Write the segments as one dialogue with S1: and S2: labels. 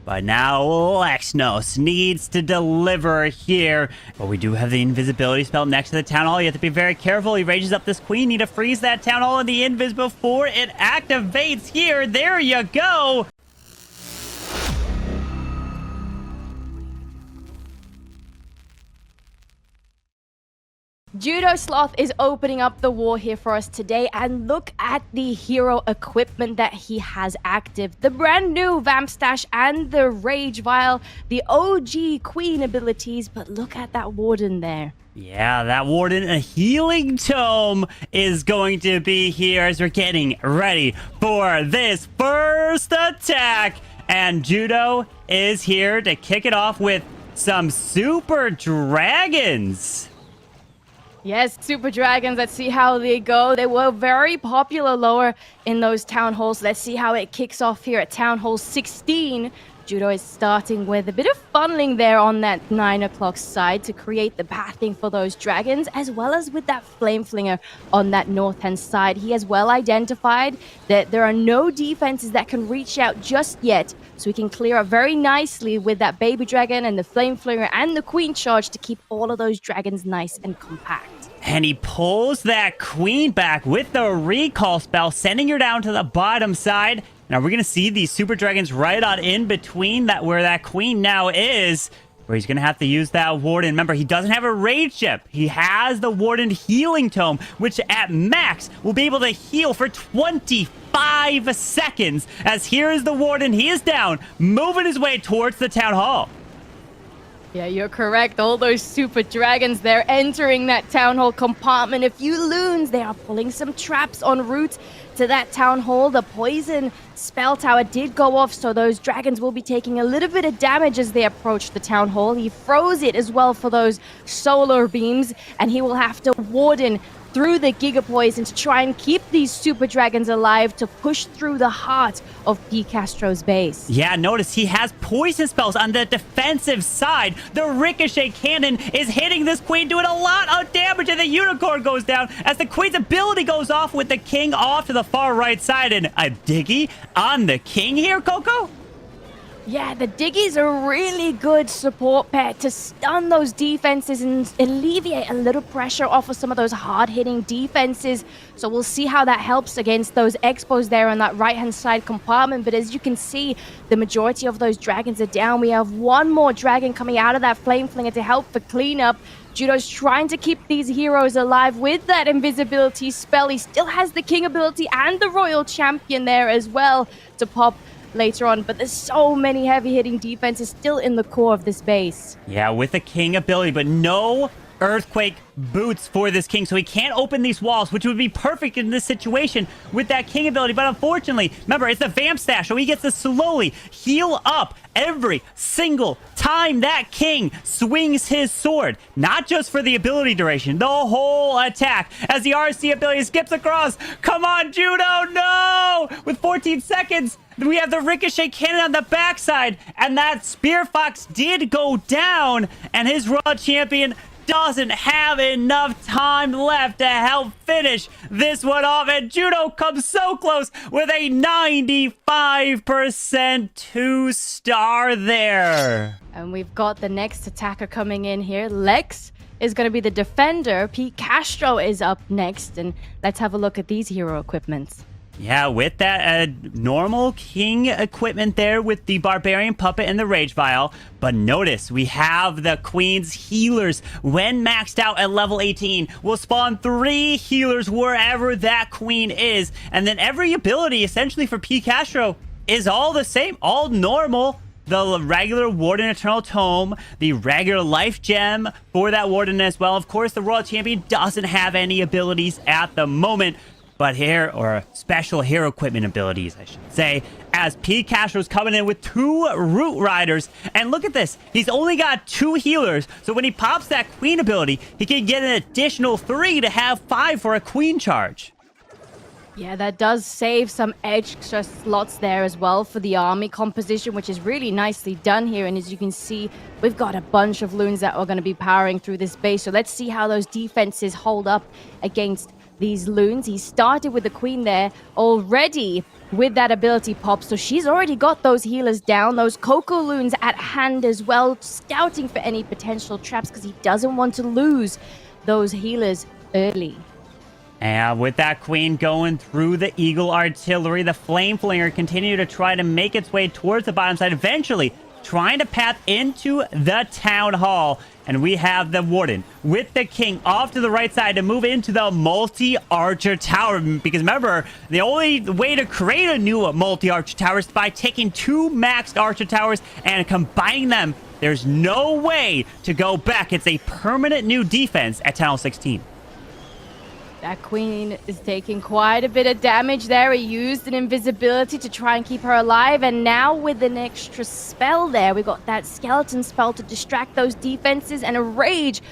S1: But now Lexnos needs to deliver here. But we do have the invisibility spell next to the town hall. You have to be very careful. He rages up this queen. Need to freeze that town hall in the invis before it activates here. There you go.
S2: Judo Sloth is opening up the war here for us today, and look at the hero equipment that he has active. The brand new Vamp Stash and the Rage Vial, the OG Queen abilities, but look at that Warden there.
S1: Yeah, that Warden, a healing tome, is going to be here as we're getting ready for this first attack. And Judo is here to kick it off with some Super Dragons.
S2: Yes, Super Dragons, let's see how they go. They were very popular lower in those Town Halls. Let's see how it kicks off here at Town Hall 16. Judo is starting with a bit of funneling there on that 9 o'clock side to create the pathing for those dragons, as well as with that flame flinger on that north-hand side. He has well identified that there are no defenses that can reach out just yet, so he can clear up very nicely with that baby dragon and the flame flinger and the queen charge to keep all of those dragons nice and compact.
S1: And he pulls that queen back with the recall spell, sending her down to the bottom side. Now we're going to see these super dragons right on in between that where that queen now is, where he's going to have to use that warden. Remember, he doesn't have a rage chip. He has the warden healing tome, which at max will be able to heal for 25 seconds. As here is the warden. He is down, moving his way towards the town hall.
S2: Yeah, you're correct. All those super dragons, they're entering that town hall compartment. A few loons, they are pulling some traps en route to that town hall. The poison spell tower did go off, so those dragons will be taking a little bit of damage as they approach the town hall. He froze it as well for those solar beams, and he will have to warden through the Giga Poison to try and keep these super dragons alive to push through the heart of pCastro's base.
S1: Yeah, notice he has poison spells on the defensive side. The ricochet cannon is hitting this queen, doing a lot of damage, and the unicorn goes down as the queen's ability goes off with the king off to the far right side. And a diggy on the king here, Coco?
S2: Yeah, the Diggy's a really good support pet to stun those defenses and alleviate a little pressure off of some of those hard-hitting defenses. So we'll see how that helps against those expos there on that right-hand side compartment. But as you can see, the majority of those dragons are down. We have one more dragon coming out of that flame flinger to help for cleanup. Judo's trying to keep these heroes alive with that invisibility spell. He still has the king ability and the royal champion there as well to pop later on, but there's so many heavy-hitting defenses still in the core of this base.
S1: Yeah, with the king ability, but no earthquake boots for this king, so he can't open these walls, which would be perfect in this situation with that king ability. But unfortunately, remember, it's the vamp stash, so he gets to slowly heal up every single time that king swings his sword. Not just for the ability duration, the whole attack. As the RC ability skips across. Come on, Judo, no! With 14 seconds, we have the ricochet cannon on the backside, and that spear fox did go down, and his royal champion doesn't have enough time left to help finish this one off, and Judo comes so close with a 95% 2-star there.
S2: And we've got the next attacker coming in here. Lex is going to be the defender. pCastro is up next, and let's have a look at these hero equipments.
S1: Yeah, with that normal king equipment there with the barbarian puppet and the rage vial. But notice we have the queen's healers. When maxed out at level 18, we'll spawn 3 healers wherever that queen is. And then every ability essentially for pCastro is all the same, all normal. The regular Warden Eternal Tome, the regular Life Gem for that Warden as well. Of course, the Royal Champion doesn't have any abilities at the moment. But here, or special hero equipment abilities, I should say, as pCastro's coming in with 2 Root Riders. And look at this. He's only got 2 healers. So when he pops that Queen ability, he can get an additional 3 to have 5 for a Queen charge.
S2: Yeah, that does save some extra slots there as well for the army composition, which is really nicely done here. And as you can see, we've got a bunch of loons that are going to be powering through this base. So let's see how those defenses hold up against these loons. He started with the queen there already with that ability pop. So she's already got those healers down, those Coco Loons at hand as well, scouting for any potential traps because he doesn't want to lose those healers early.
S1: And with that queen going through the Eagle artillery, the Flame Flinger continue to try to make its way towards the bottom side, eventually trying to path into the town hall. And we have the Warden with the King off to the right side to move into the multi-archer tower. Because remember, the only way to create a new multi-archer tower is by taking 2 maxed archer towers and combining them. There's no way to go back. It's a permanent new defense at Town Hall 16.
S2: That queen is taking quite a bit of damage there. He used an invisibility to try and keep her alive. And now with an extra spell there, we got that skeleton spell to distract those defenses and a rage.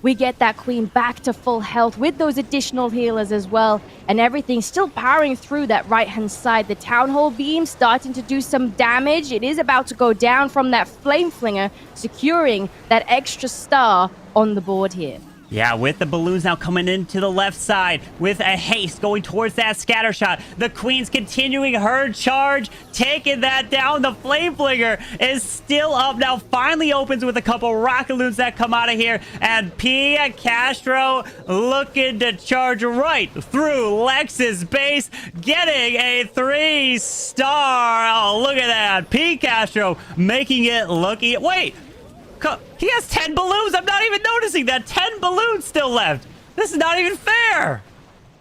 S2: We get that queen back to full health with those additional healers as well. And everything still powering through that right-hand side. The Town Hall beam starting to do some damage. It is about to go down from that Flame Flinger, securing that extra star on the board here.
S1: Yeah, with the balloons now coming into the left side with a haste going towards that scatter shot. The queen's continuing her charge, taking that down. The Flame Flinger is still up now, finally opens with a couple rocket loons that come out of here. And pCastro looking to charge right through Lex's base, getting a 3-star. Oh, look at that. pCastro making it look... Wait! He has 10 balloons. I'm not even noticing that. 10 balloons still left. This is not even fair.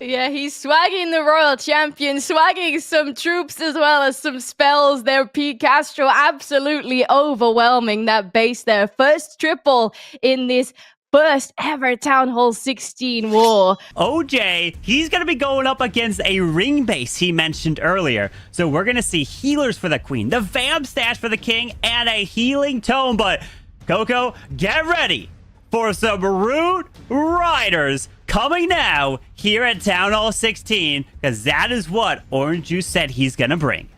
S2: Yeah, he's swagging the Royal Champion, swagging some troops as well as some spells there. pCastro absolutely overwhelming that base there. First triple in this first ever Town Hall 16 war.
S1: OJ, he's going to be going up against a ring base he mentioned earlier. So we're going to see healers for the queen, the vamp stash for the king, and a healing tome. But Coco, get ready for some Root Riders coming now here at Town Hall 16, because that is what Orange Juice said he's going to bring.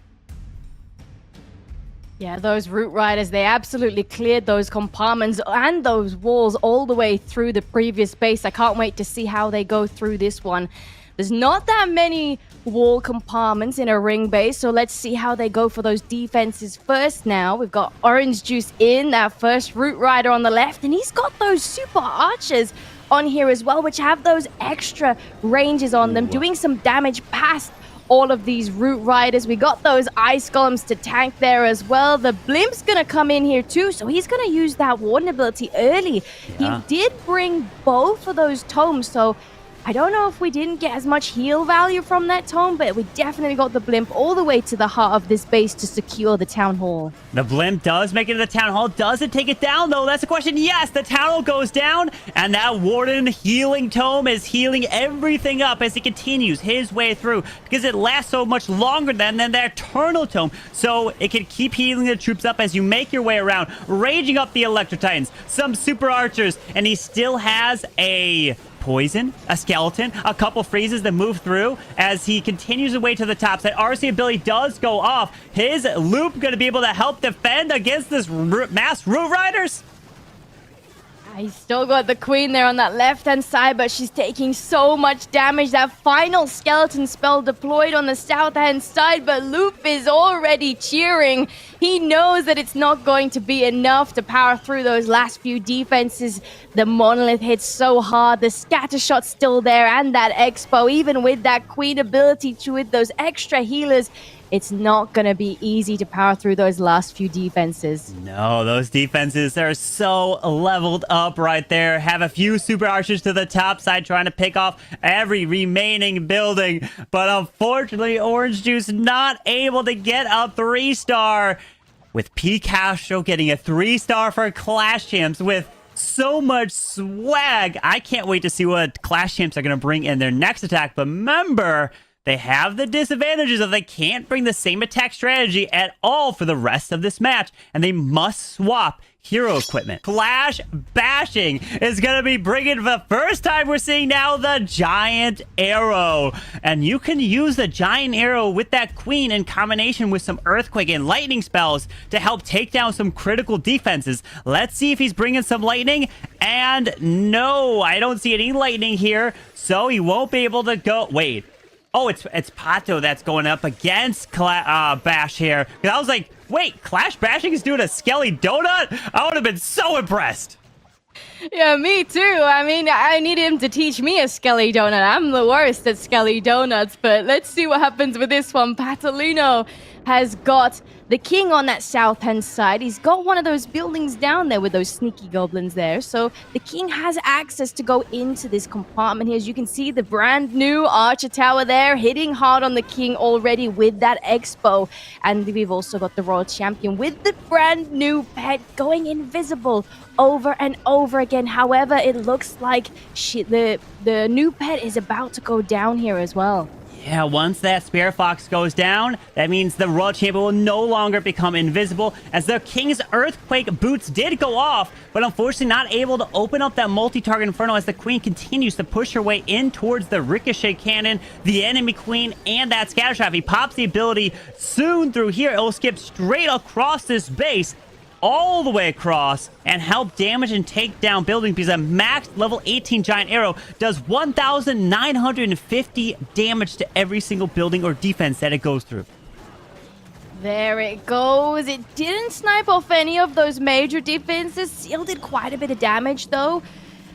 S2: Yeah, those Root Riders, they absolutely cleared those compartments and those walls all the way through the previous base. I can't wait to see how they go through this one. There's not that many wall compartments in a ring base, so let's see how they go for those defenses first now. We've got Orange Juice in, that first Root Rider on the left, and he's got those super archers on here as well, which have those extra ranges on them, doing some damage past all of these Root Riders. We got those Ice Golems to tank there as well. The Blimp's gonna come in here too, so he's gonna use that Warden ability early. Yeah. He did bring both of those tomes, so I don't know if we didn't get as much heal value from that tome, but we definitely got the Blimp all the way to the heart of this base to secure the Town Hall.
S1: The Blimp does make it to the Town Hall. Does it take it down, though? That's the question. Yes, the Town Hall goes down, and that Warden healing tome is healing everything up as he continues his way through, because it lasts so much longer than the Eternal Tome, so it can keep healing the troops up as you make your way around, raging up the Electro Titans, some Super Archers, and he still has a poison, a skeleton, a couple freezes that move through as he continues away to the top. That RC ability does go off. His loop going to be able to help defend against this mass Root Riders?
S2: He's still got the queen there on that left-hand side, but she's taking so much damage. That final skeleton spell deployed on the south-hand side, but Loop is already cheering. He knows that it's not going to be enough to power through those last few defenses. The Monolith hits so hard. The scatter shot's still there, and that Expo, even with that queen ability with those extra healers, it's not going to be easy to power through those last few defenses.
S1: No, those defenses are so leveled up right there. Have a few Super Archers to the top side trying to pick off every remaining building. But unfortunately, Orange Juice not able to get a 3-star. With pCastro getting a 3-star for Clash Champs with so much swag. I can't wait to see what Clash Champs are going to bring in their next attack. But remember, they have the disadvantages of they can't bring the same attack strategy at all for the rest of this match, and they must swap hero equipment. Clash Bashing is going to be bringing, the first time we're seeing now, the Giant Arrow. And you can use the Giant Arrow with that queen in combination with some Earthquake and Lightning spells to help take down some critical defenses. Let's see if he's bringing some Lightning. And no, I don't see any Lightning here, so he won't be able to go. Wait. Oh, it's Pato that's going up against Bash here. 'Cause I was like, wait, Clash Bashing is doing a Skelly Donut? I would have been so impressed.
S2: Yeah, me too. I mean, I need him to teach me a Skelly Donut. I'm the worst at Skelly Donuts, but let's see what happens with this one. Patolino has got the king on that south-hand side. He's got one of those buildings down there with those sneaky goblins there. So the king has access to go into this compartment here. As you can see, the brand new Archer Tower there, hitting hard on the king already with that Expo. And we've also got the Royal Champion with the brand new pet going invisible over and over again. However, it looks like the new pet is about to go down here as well.
S1: Yeah, once that Spirit Fox goes down, that means the Royal Champion will no longer become invisible, as the King's Earthquake boots did go off, but unfortunately not able to open up that multi-target Inferno as the Queen continues to push her way in towards the Ricochet Cannon, the enemy Queen, and that Scatter Shot. If he pops the ability soon through here, it will skip straight across this base, all the way across, and help damage and take down buildings, because a max level 18 giant arrow does 1,950 damage to every single building or defense that it goes through.
S2: There it goes. It didn't snipe off any of those major defenses. Seal did quite a bit of damage though.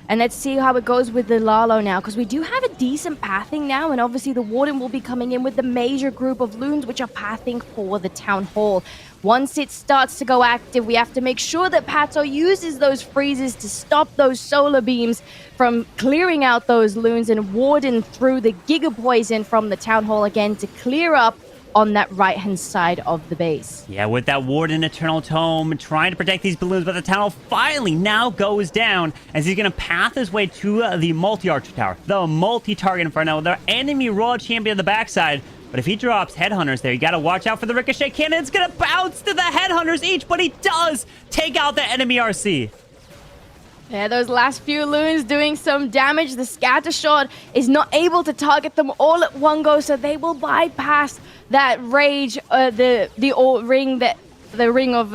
S2: And let's see how it goes with the Lalo now, because we do have a decent pathing now, and obviously the Warden will be coming in with the major group of loons which are pathing for the Town Hall. Once it starts to go active, we have to make sure that Pato uses those freezes to stop those solar beams from clearing out those loons, and Warden through the Giga Poison from the Town Hall again to clear up on that right-hand side of the base.
S1: Yeah, with that Warden Eternal Tome trying to protect these balloons, but the Town Hall finally now goes down as he's going to path his way to the multi-archer tower, the multi-target Inferno, the enemy Royal Champion on the backside. But if he drops Headhunters there, you got to watch out for the Ricochet Cannon. It's going to bounce to the Headhunters each, but he does take out the enemy RC.
S2: Yeah, those last few loons doing some damage. The Scatter Shot is not able to target them all at one go, so they will bypass that rage, the ring of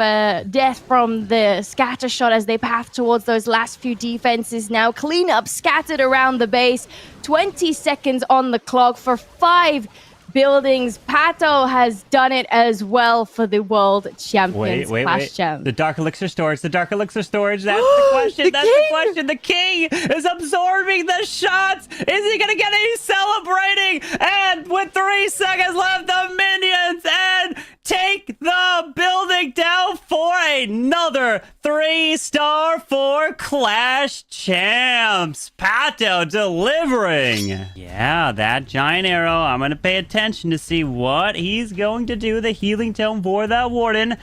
S2: death from the Scatter Shot as they path towards those last few defenses now. Cleanup scattered around the base. 20 seconds on the clock for 5 buildings. Pato has done it as well for the World Champions.
S1: Wait.
S2: Champ.
S1: The Dark Elixir Storage. That's the question. That's the question. The King is absorbing the shots. Is he going to get a celebrating? And with 3 seconds left, the minions and take the building down for another 3-star for Clash Champs. Pato delivering. Yeah, that giant arrow. I'm going to pay attention to see what he's going to do. The healing tome for that Warden.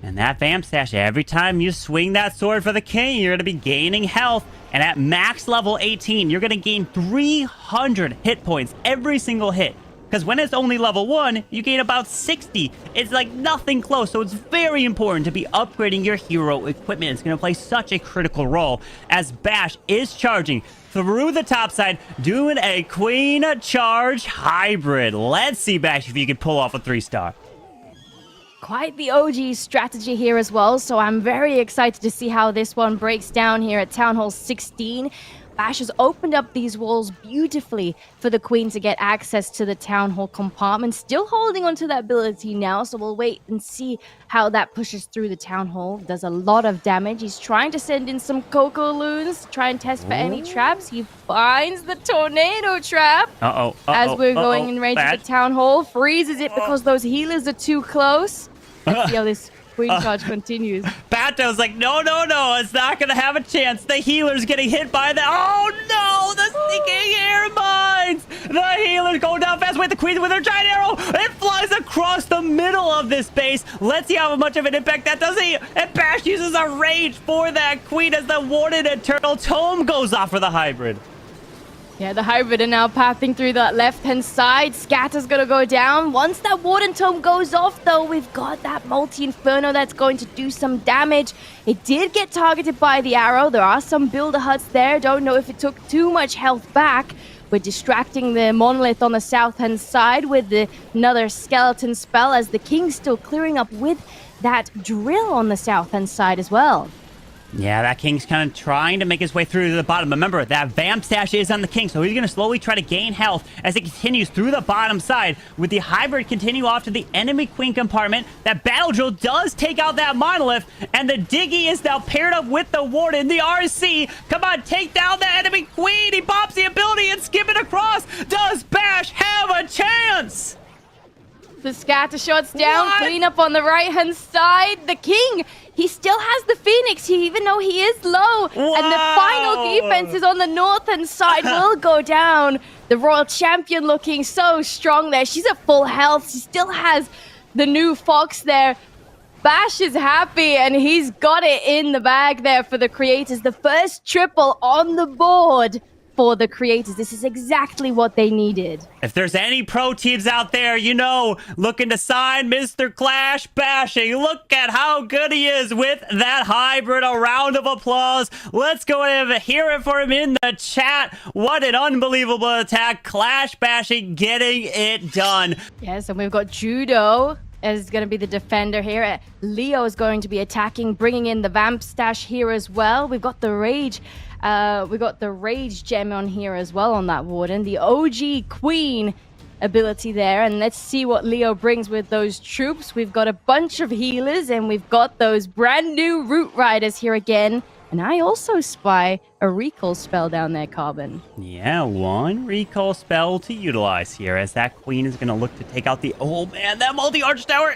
S1: And that Vamp Stash. Every time you swing that sword for the King, you're going to be gaining health. And at max level 18, you're going to gain 300 hit points every single hit. Because when it's only level 1, you gain about 60. It's like nothing close, so it's very important to be upgrading your hero equipment. It's going to play such a critical role as Bash is charging through the top side, doing a Queen Charge hybrid. Let's see, Bash, if you can pull off a 3-star.
S2: Quite the OG strategy here as well, so I'm very excited to see how this one breaks down here at Town Hall 16. Bash has opened up these walls beautifully for the Queen to get access to the Town Hall compartment. Still holding onto that ability now, so we'll wait and see how that pushes through the Town Hall. Does a lot of damage. He's trying to send in some Coco Loons, try and test for any traps. He finds the Tornado Trap. As we're going in range of the Town Hall. Freezes it because those healers are too close. Let's see how this Queen Charge continues.
S1: Pato's like, no, it's not going to have a chance. The healer's getting hit by the... Oh, no, the sneaking air mines. The healer's going down fast. Wait, the Queen with her giant arrow. It flies across the middle of this base. Let's see how much of an impact that does. And Bash uses a rage for that Queen as the Warden Eternal Tome goes off for the hybrid.
S2: Yeah, the hybrid are now pathing through that left-hand side. Scatter's gonna go down. Once that Warden Tome goes off, though, we've got that Multi-Inferno that's going to do some damage. It did get targeted by the arrow. There are some builder huts there. Don't know if it took too much health back. We're distracting the Monolith on the south-hand side with another skeleton spell as the King's still clearing up with that drill on the south-hand side as well.
S1: Yeah, that king's kind of trying to make his way through to the bottom. Remember, that vamp stash is on the king, so he's going to slowly try to gain health as it continues through the bottom side. With the hybrid continue off to the enemy queen compartment, that battle drill does take out that monolith, and the Diggy is now paired up with the warden. The RC, come on, take down the enemy queen. He pops the ability and skip it across. Does Bash have a chance?
S2: The scatter shots down,
S1: What?
S2: clean up on the right-hand side. The king, he still has the Phoenix, even though he is low. And the final defenses on the northern side will go down. The Royal Champion looking so strong there. She's at full health. She still has the new Fox there. Bash is happy, and he's got it in the bag there for the creators. The first triple on the board for the creators. This is exactly what they needed.
S1: If there's any pro teams out there, you know, looking to sign Mr. Clash Bashing, look at how good he is with that hybrid. A round of applause. Let's go ahead and hear it for him in the chat. What an unbelievable attack. Clash Bashing getting it done.
S2: Yes, and we've got Judo is going to be the defender here. Leo is going to be attacking, bringing in the Vamp stash here as well. We've got the Rage. We got the Rage gem on here as well on that Warden. The OG Queen ability there. And let's see what Leo brings with those troops. We've got a bunch of healers, and we've got those brand new Root Riders here again. And I also spy a recall spell down there, Carbon.
S1: Yeah, one recall spell to utilize here as that queen is going to look to take out the... Oh, man, that multi-arch tower,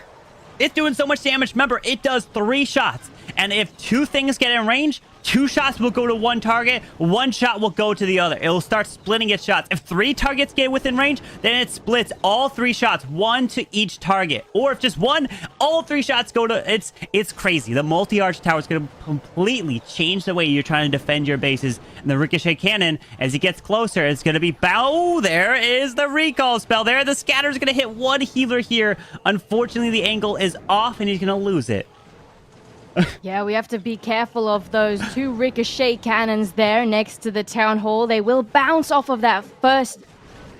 S1: it's doing so much damage. Remember, it does 3 shots. And if 2 things get in range, 2 shots will go to one target, 1 shot will go to the other. It will start splitting its shots. If 3 targets get within range, then it splits all 3 shots, 1 to each target. Or if just 1, all 3 shots go to... It's crazy. The multi-arch tower is going to completely change the way you're trying to defend your bases. And the ricochet cannon, as it gets closer, it's going to be... Oh, there is the recall spell there. The scatter is going to hit 1 healer here. Unfortunately, the angle is off, and he's going to lose it.
S2: Yeah, we have to be careful of those 2 ricochet cannons there next to the town hall. They will bounce off of that first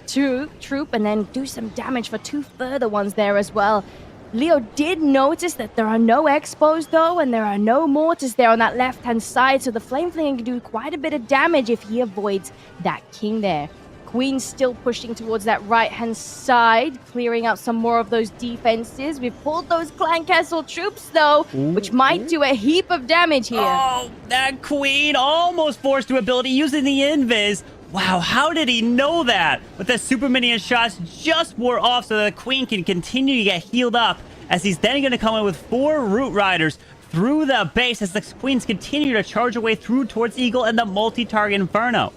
S2: troop and then do some damage for 2 further ones there as well. Leo did notice that there are no expos though, and there are no mortars there on that left-hand side, so the Flame Flinger can do quite a bit of damage if he avoids that king there. Queen still pushing towards that right-hand side, clearing out some more of those defenses. We've pulled those Clan Castle troops, though, which might do a heap of damage here.
S1: Oh, that queen almost forced to ability using the invis. Wow, how did he know that? But the super minion shots just wore off so that the queen can continue to get healed up, as he's then going to come in with 4 Root Riders through the base as the queens continue to charge away through towards Eagle and the multi-target Inferno.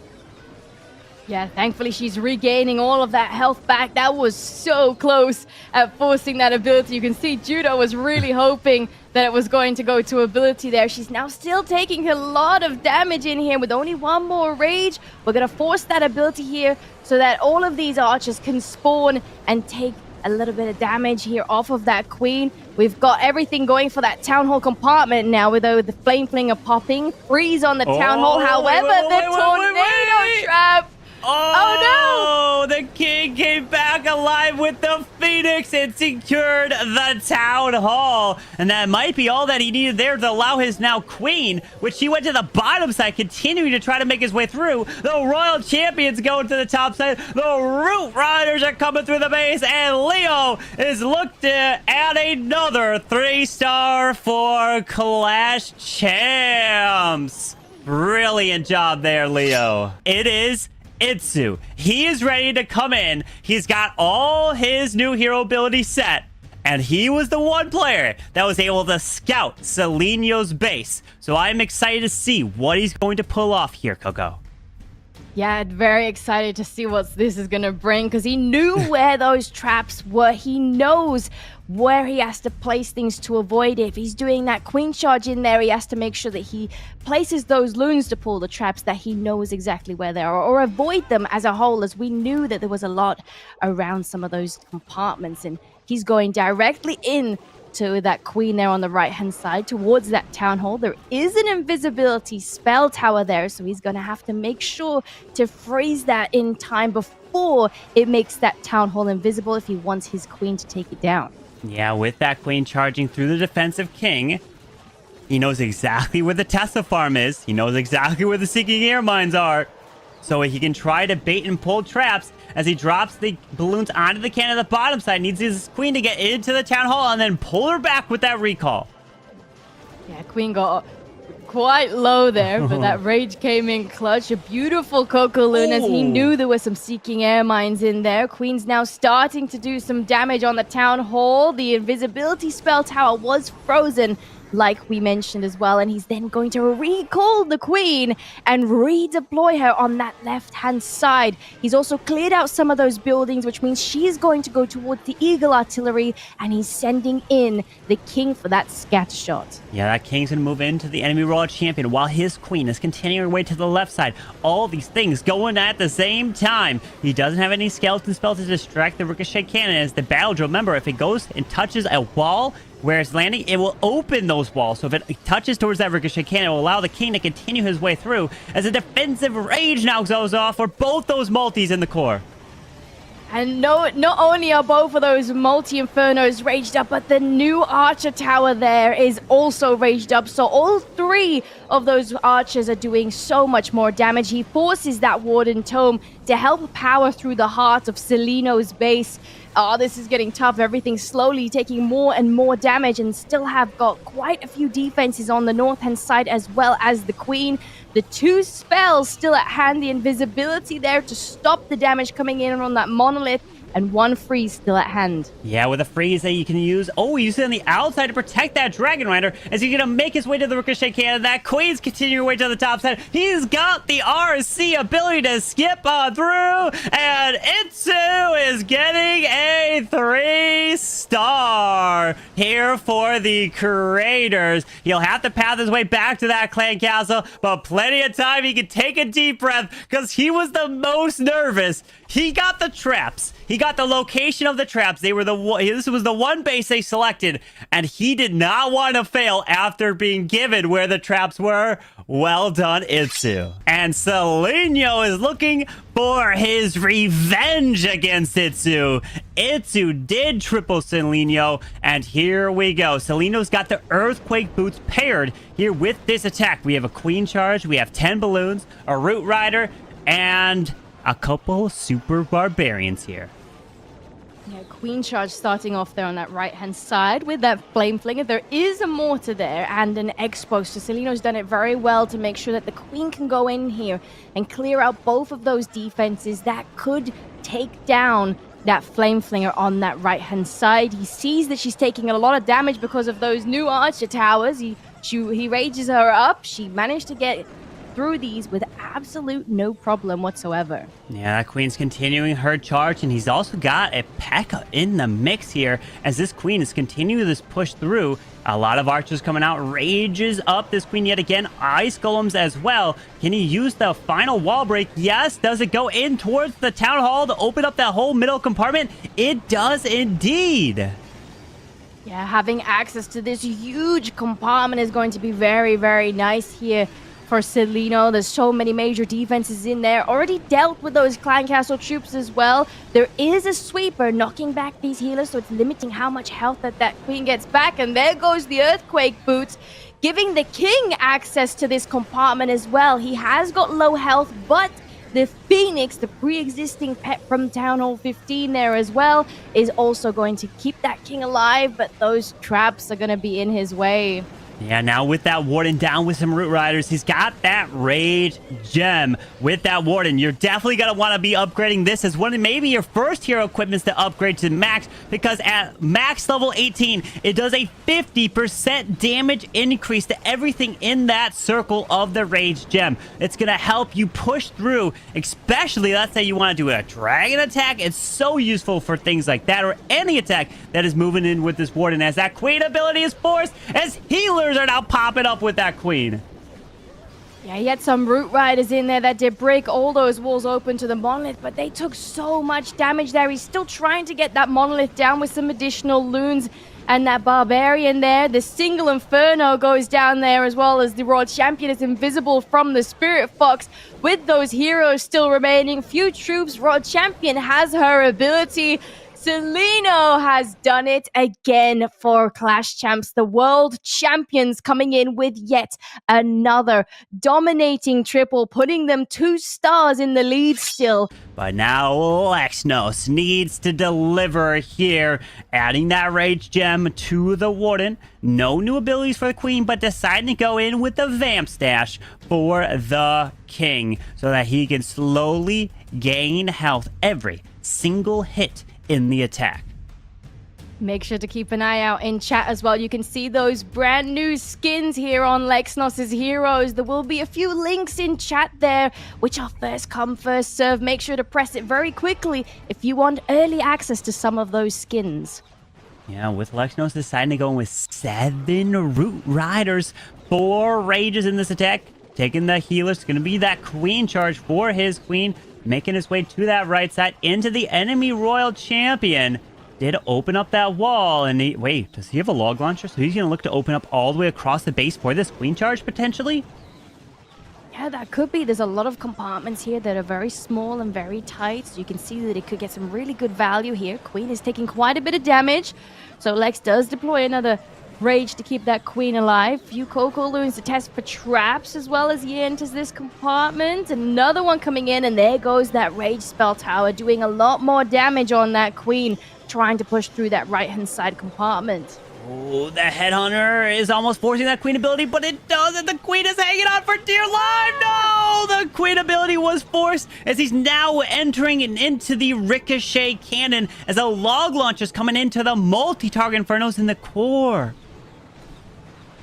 S2: Yeah, thankfully she's regaining all of that health back. That was so close at forcing that ability. You can see Judo was really hoping that it was going to go to ability there. She's now still taking a lot of damage in here with only 1 more rage. We're going to force that ability here so that all of these archers can spawn and take a little bit of damage here off of that queen. We've got everything going for that town hall compartment now with the flame flinger popping. Freeze on the town hall. However, the tornado trap...
S1: Oh, no! The king came back alive with the Phoenix and secured the town hall. And that might be all that he needed there to allow his now queen, which he went to the bottom side, continuing to try to make his way through. The Royal Champions going to the top side. The Root Riders are coming through the base. And Leo is looked at another 3-star for Clash Champs. Brilliant job there, Leo. It is iTZu. He is ready to come in. He's got all his new hero abilities set. And he was the one player that was able to scout Celinho's base. So I'm excited to see what he's going to pull off here, Coco.
S2: Yeah, very excited to see what this is going to bring, because he knew where those traps were. He knows where he has to place things to avoid it. If he's doing that queen charge in there, he has to make sure that he places those loons to pull the traps that he knows exactly where they are, or avoid them as a whole, as we knew that there was a lot around some of those compartments, and he's going directly in to that queen there on the right hand side towards that town hall. There is an invisibility spell tower there, so he's going to have to make sure to freeze that in time before it makes that town hall invisible if he wants his queen to take it down.
S1: Yeah, with that queen charging through the defensive king, He knows exactly where the Tesla farm is. He knows exactly where the Seeking Air mines are. So he can try to bait and pull traps as he drops the balloons onto the cannon at the bottom side. Needs his queen to get into the town hall and then pull her back with that recall.
S2: Yeah, queen got quite low there, but that rage came in clutch. A beautiful Coco Loon, as he knew there were some Seeking Air mines in there. Queen's now starting to do some damage on the town hall. The invisibility spell tower was frozen, like we mentioned as well, and he's then going to recall the queen and redeploy her on that left-hand side. He's also cleared out some of those buildings, which means she's going to go towards the Eagle Artillery, and he's sending in the king for that scatter shot.
S1: Yeah, that king's gonna move into the enemy royal champion while his queen is continuing her way to the left side. All these things going at the same time. He doesn't have any skeleton spell to distract the ricochet cannon as the battle drill. Remember, if it goes and touches a wall where it's landing, it will open those walls. So if it touches towards that ricochet cannon, it will allow the king to continue his way through as a defensive rage now goes off for both those multis in the core.
S2: And not only are both of those multi-infernos raged up, but the new archer tower there is also raged up. So all three of those archers are doing so much more damage. He forces that Warden Tome to help power through the heart of Celinho's base. Oh, this is getting tough. Everything's slowly taking more and more damage, and still have got quite a few defenses on the north-hand side as well as the queen. The two spells still at hand, the invisibility there to stop the damage coming in on that monolith, and one freeze still at hand.
S1: Yeah, with a freeze that you can use. Oh, he uses it on the outside to protect that Dragon Rider as he's going to make his way to the ricochet cannon. That Queen's continuing way to the top side. He's got the RC ability to skip on through, and iTZu is getting a 3-star here for the creators. He'll have to path his way back to that clan castle, but plenty of time. He can take a deep breath because he was the most nervous. He got the traps. He got the location of the traps. They were this was the one base they selected, and he did not want to fail after being given where the traps were. Well done, iTZu. And Celinho is looking for his revenge against iTZu. iTZu did triple Celinho, and here we go. Celinho's got the Earthquake Boots paired here with this attack. We have a Queen Charge, we have 10 balloons, a Root Rider, and a couple super barbarians here.
S2: Yeah, Queen Charge starting off there on that right-hand side with that Flame Flinger. There is a mortar there and an Expo, so Celinho's done it very well to make sure that the Queen can go in here and clear out both of those defenses that could take down that Flame Flinger on that right-hand side. He sees that she's taking a lot of damage because of those new Archer Towers. He rages her up. She managed to get through these with absolute no problem whatsoever.
S1: Yeah, that Queen's continuing her charge, and he's also got a P.E.K.K.A. in the mix here as this Queen is continuing this push through. A lot of archers coming out, rages up this Queen yet again, Ice Golems as well. Can he use the final wall break? Yes. Does it go in towards the town hall to open up that whole middle compartment? It does indeed.
S2: Yeah, having access to this huge compartment is going to be very, very nice here for Celinho. There's so many major defenses in there. Already dealt with those Clan Castle troops as well. There is a sweeper knocking back these healers, so it's limiting how much health that Queen gets back. And there goes the Earthquake Boots, giving the King access to this compartment as well. He has got low health, but the Phoenix, the pre-existing pet from Town Hall 15 there as well, is also going to keep that King alive, but those traps are going to be in his way.
S1: Yeah, now with that Warden down with some Root Riders, he's got that Rage Gem with that Warden. You're definitely going to want to be upgrading this as one of maybe your first hero equipments to upgrade to max, because at max level 18, it does a 50% damage increase to everything in that circle of the Rage Gem. It's going to help you push through, especially let's say you want to do a dragon attack. It's so useful for things like that, or any attack that is moving in with this Warden, as that Queen ability is forced, as healers are now popping up with that Queen.
S2: Yeah, he had some Root Riders in there that did break all those walls open to the monolith, but they took so much damage there. He's still trying to get that monolith down with some additional loons, and that Barbarian there. The single Inferno goes down there, as well as the Royal Champion is invisible from the Spirit Fox. With those heroes still remaining, few troops, Royal Champion has her ability. Celinho has done it again for Clash Champs. The world champions coming in with yet another dominating triple, putting them 2 stars in the lead still.
S1: But now Lexnos needs to deliver here, adding that Rage Gem to the Warden. No new abilities for the Queen, but deciding to go in with the Vamp Stash for the King so that he can slowly gain health every single hit in the attack.
S2: Make sure to keep an eye out in chat as well. You can see those brand new skins here on Lexnos' Heroes. There will be a few links in chat there, which are first come, first serve. Make sure to press it very quickly if you want early access to some of those skins.
S1: Yeah, with Lexnos deciding to go in with 7 Root Riders, 4 Rages in this attack. Taking the healer, it's going to be that Queen charge for his Queen, making his way to that right side into the enemy Royal Champion. Did open up that wall, and wait, does he have a log launcher? So he's going to look to open up all the way across the base for this Queen charge, potentially?
S2: Yeah, that could be. There's a lot of compartments here that are very small and very tight, so you can see that it could get some really good value here. Queen is taking quite a bit of damage, so Lex does deploy another Rage to keep that Queen alive. Few Coco Loons to test for traps as well as he enters this compartment. Another one coming in, and there goes that Rage Spell Tower, doing a lot more damage on that Queen, trying to push through that right-hand side compartment.
S1: Oh, the Headhunter is almost forcing that Queen ability, but it doesn't. The Queen is hanging on for dear life. No! The Queen ability was forced as he's now entering into the Ricochet Cannon as a log launch is coming into the multi-target Infernos in the core.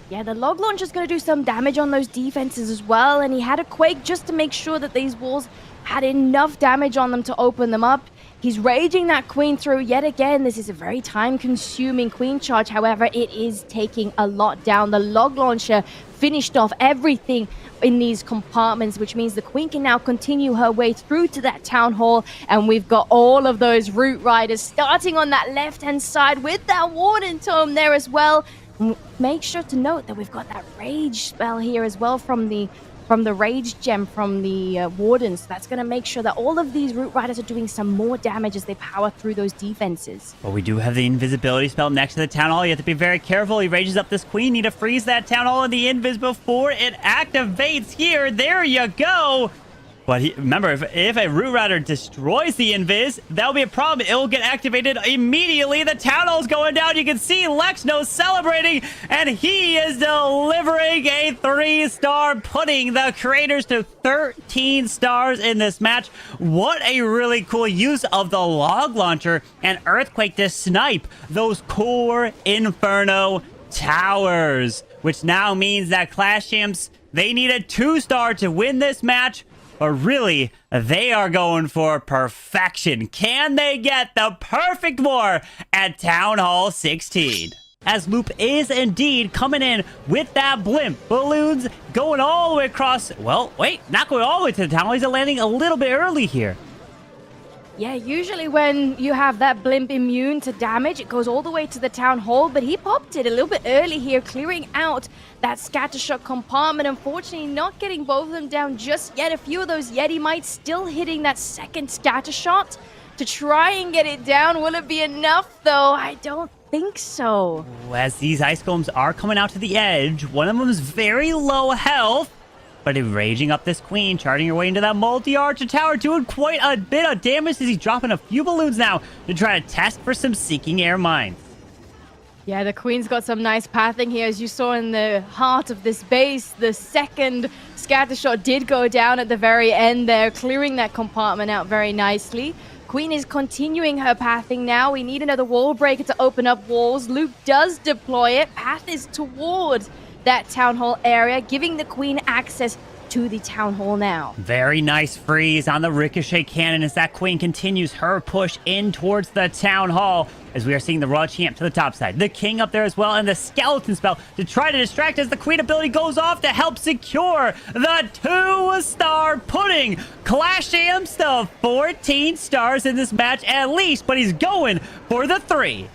S2: Yeah, the log launch is going to do some damage on those defenses as well, and he had a Quake just to make sure that these walls had enough damage on them to open them up. He's raging that Queen through yet again. This is a very time-consuming Queen charge. However, it is taking a lot down. The log launcher finished off everything in these compartments, which means the Queen can now continue her way through to that Town Hall. And we've got all of those Root Riders starting on that left-hand side with that Warden Tome there as well. Make sure to note that we've got that Rage spell here as well from the Rage Gem from the Wardens. So that's going to make sure that all of these Root Riders are doing some more damage as they power through those defenses.
S1: But we do have the invisibility spell next to the Town Hall. You have to be very careful. He rages up this Queen. Need to freeze that Town Hall in the invis before it activates here. There you go. But remember, if a Root Rider destroys the invis, that'll be a problem. It'll get activated immediately. The Town Hall's going down. You can see Lexnos celebrating, and he is delivering a 3-star, putting the creators to 13 stars in this match. What a really cool use of the log launcher and Earthquake to snipe those core Inferno towers, which now means that Clash Champs, they need a 2-star to win this match. But really, they are going for perfection. Can they get the perfect war at Town Hall 16? As LoOpe is indeed coming in with that blimp. Balloons going all the way across. Well, wait, not going all the way to the Town Hall. He's landing a little bit early here.
S2: Yeah, usually when you have that blimp immune to damage, it goes all the way to the Town Hall, but he popped it a little bit early here, clearing out that Scattershot compartment. Unfortunately, not getting both of them down just yet. A few of those Yeti mites still hitting that second Scattershot to try and get it down. Will it be enough, though? I don't think so.
S1: As these Ice Golems are coming out to the edge, one of them is very low health. But raging up this Queen, charging her way into that multi-archer tower, doing quite a bit of damage as he's dropping a few balloons now to try to test for some Seeking Air mines.
S2: Yeah, the Queen's got some nice pathing here. As you saw in the heart of this base, the second Scattershot did go down at the very end there, clearing that compartment out very nicely. Queen is continuing her pathing now. We need another wall breaker to open up walls. LoOpe does deploy it. Path is towards that Town Hall area, giving the Queen access to the Town Hall now.
S1: Very nice freeze on the Ricochet Cannon as that Queen continues her push in towards the Town Hall, as we are seeing the Raw Champ to the top side. The King up there as well, and the Skeleton spell to try to distract as the Queen ability goes off to help secure the 2-star, putting Clash Champs to 14 stars in this match at least, but he's going for the 3.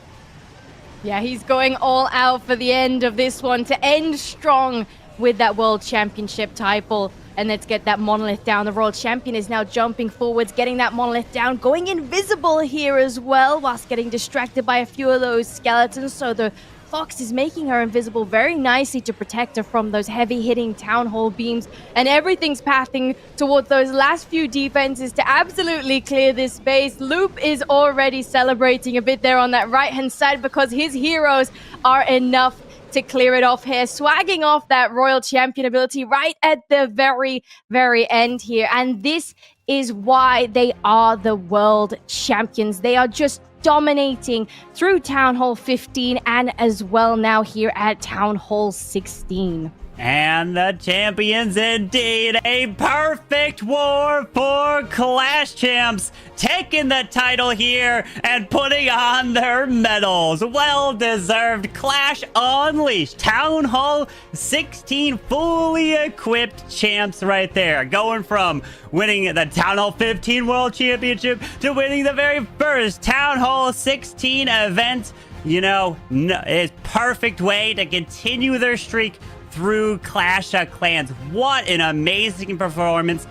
S2: Yeah, he's going all out for the end of this one to end strong with that World Championship title. And let's get that monolith down. The Royal Champion is now jumping forwards, getting that monolith down, going invisible here as well, whilst getting distracted by a few of those skeletons. So the Fox is making her invisible very nicely to protect her from those heavy-hitting Town Hall beams. And everything's pathing towards those last few defenses to absolutely clear this space. LoOpe is already celebrating a bit there on that right-hand side because his heroes are enough to clear it off here, swagging off that Royal Champion ability right at the very, very end here. And this is why they are the world champions. They are just dominating through Town Hall 15 and as well now here at Town Hall 16.
S1: And the champions indeed. A perfect war for Clash Champs. Taking the title here and putting on their medals. Well-deserved. Clash Unleashed. Town Hall 16 fully equipped champs right there. Going from winning the Town Hall 15 World Championship to winning the very first Town Hall 16 event. You know, it's perfect way to continue their streak through Clash of Clans. What an amazing performance